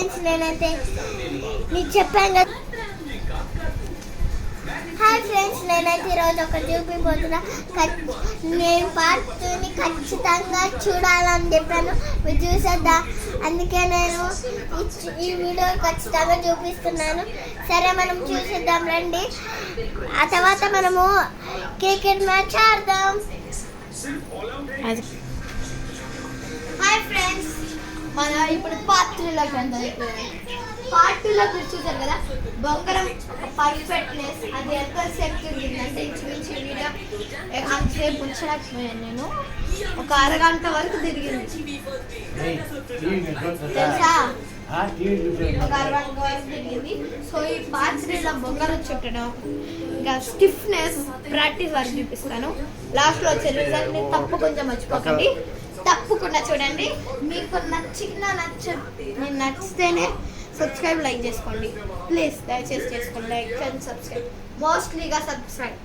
Friends, నేనైతే మీకు చెప్పాను కదా. హాయ్ ఫ్రెండ్స్, నేనైతే ఈరోజు ఒక చూపిపోతున్నా. నేను పార్ట్ 2ని ఖచ్చితంగా చూడాలని చెప్పాను, మీరు చూసేద్దా. అందుకే నేను ఈ వీడియో ఖచ్చితంగా చూపిస్తున్నాను. సరే, మనం చూసేద్దాం రండి. ఆ తర్వాత మనము క్రికెట్ మ్యాచ్ ఆడదాం. హాయ్ ఫ్రెండ్స్, మన ఇప్పుడు పార్ట్ 3లోకి వెళ్తాం. పార్ట్ 2లో మీరు చూసారు కదా, బొంగరం పర్ఫెక్ట్నెస్ అది ఎంతసేపు తిరిగింది అంటే ఇంచుమించు వీడియో అంతసేపు ఉంచలేకపోయాను. నేను ఒక అరగంట వరకు తిరిగింది తెలుసా, ఒక అరగంట వరకు తిరిగింది. సో ఈ పార్ట్ 3లో బొంగరం చుట్టడం ఇంకా స్టిఫ్నెస్ ప్రాక్టీస్ వరకు చూపిస్తాను. లాస్ట్లో వచ్చే రిజల్ట్ని తప్పకుండా మర్చిపోకండి, తప్పకుండా చూడండి. మీకు నేను నచ్చితేనే సబ్స్క్రైబ్, లైక్ చేసుకోండి ప్లీజ్, దయచేసి చేసుకోండి. లైక్ అండ్ సబ్స్క్రైబ్, మోస్ట్లీగా సబ్స్క్రైబ్.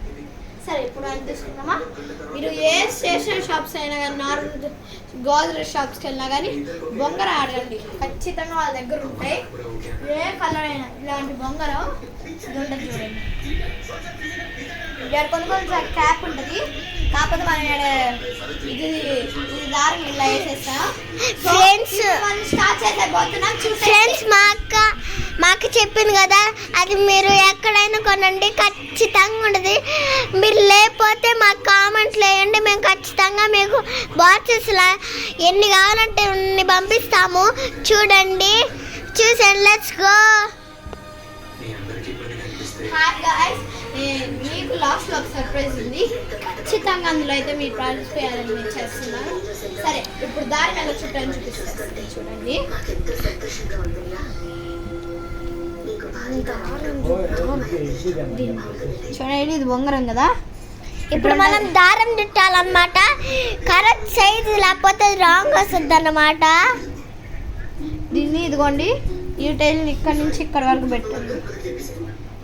సరే, ఇప్పుడు అనిపిస్తున్నామా, మీరు ఏ స్టేషనరీ షాప్స్ అయినా కానీ, నార్మల్ గోదరేజ్ షాప్స్కి వెళ్ళినా కానీ బొంగర ఆడండి, ఖచ్చితంగా వాళ్ళ దగ్గర ఉంటాయి. ఏ కలర్ అయినా ఇలాంటి బొంగరం ఇది ఉంటుంది చూడండి. ఇక్కడ కొన్ని క్యాప్ ఉంటుంది, కాకపోతే మనం ఇది దారం ఇలా వేసేస్తాం. Friends, start చేసేపోతున్నాం. ఫ్రెండ్స్, మా అక్క చెప్పింది కదా, అది మీరు ఎక్కడైనా కొనండి, ఖచ్చితంగా ఉంటుంది. మీరు లేకపోతే మాకు కామెంట్లు వేయండి, మేము ఖచ్చితంగా మీకు బాక్సెస్లా ఎన్ని కావాలంటే అన్ని పంపిస్తాము. చూడండి, చూసండి, లెట్స్ గో. హాయ్ గైస్, మీకు లాస్ట్లో ఒక సర్ప్రైజ్ ఉంది, ఖచ్చితంగా అందులో అయితే మీరు పార్టిసిపేట్ చేయాలని నేను చేస్తున్నాను. సరే, ఇప్పుడు దారి మీద చుట్టాన్ని చూపిస్తాను చూడండి. చూడండి, ఇది బొంగరం కదా. ఇప్పుడు మనం దారం చుట్టాలన్నమాట, కరెక్ట్ సైజు లేకపోతే రాంగ్ వస్తుంది అన్నమాట. దీన్ని ఇదిగోండి, ఈ టైల్ని ఇక్కడ నుంచి ఇక్కడ వరకు పెట్టండి.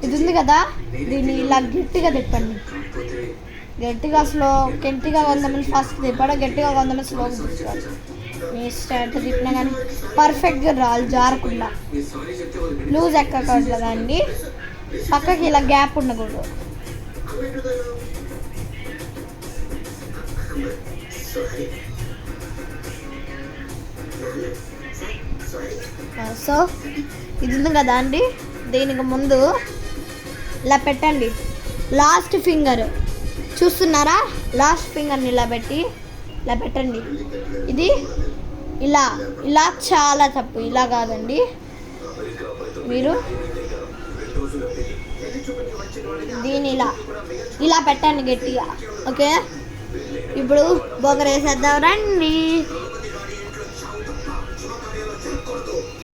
ఇది ఉంది కదా, దీన్ని ఇలా గట్టిగా తిప్పండి. గట్టిగా గట్టిగా కొంతమంది ఫస్ట్ తిప్పాడు, గట్టిగా కొంతమంది స్లోగా తిప్పాడు. మీ స్టార్ట్ తిప్పినా కానీ పర్ఫెక్ట్గా రావాలి, జారకుండా. లూజ్ ఎక్కకూడదు అండి, పక్కకి ఇలా గ్యాప్ ఉండకూడదు. సో ఇది ఉంది కదా అండి, దీనికి ముందు ఇలా పెట్టండి. లాస్ట్ ఫింగర్ చూస్తున్నారా, లాస్ట్ ఫింగర్ని ఇలా పెట్టి ఇలా పెట్టండి. ఇది ఇలా ఇలా చాలా తప్పు, ఇలా కాదండి. మీరు దీన్ని ఇలా ఇలా పెట్టండి గట్టిగా. ఓకే, ఇప్పుడు బొగర వేసేద్దాం రండి.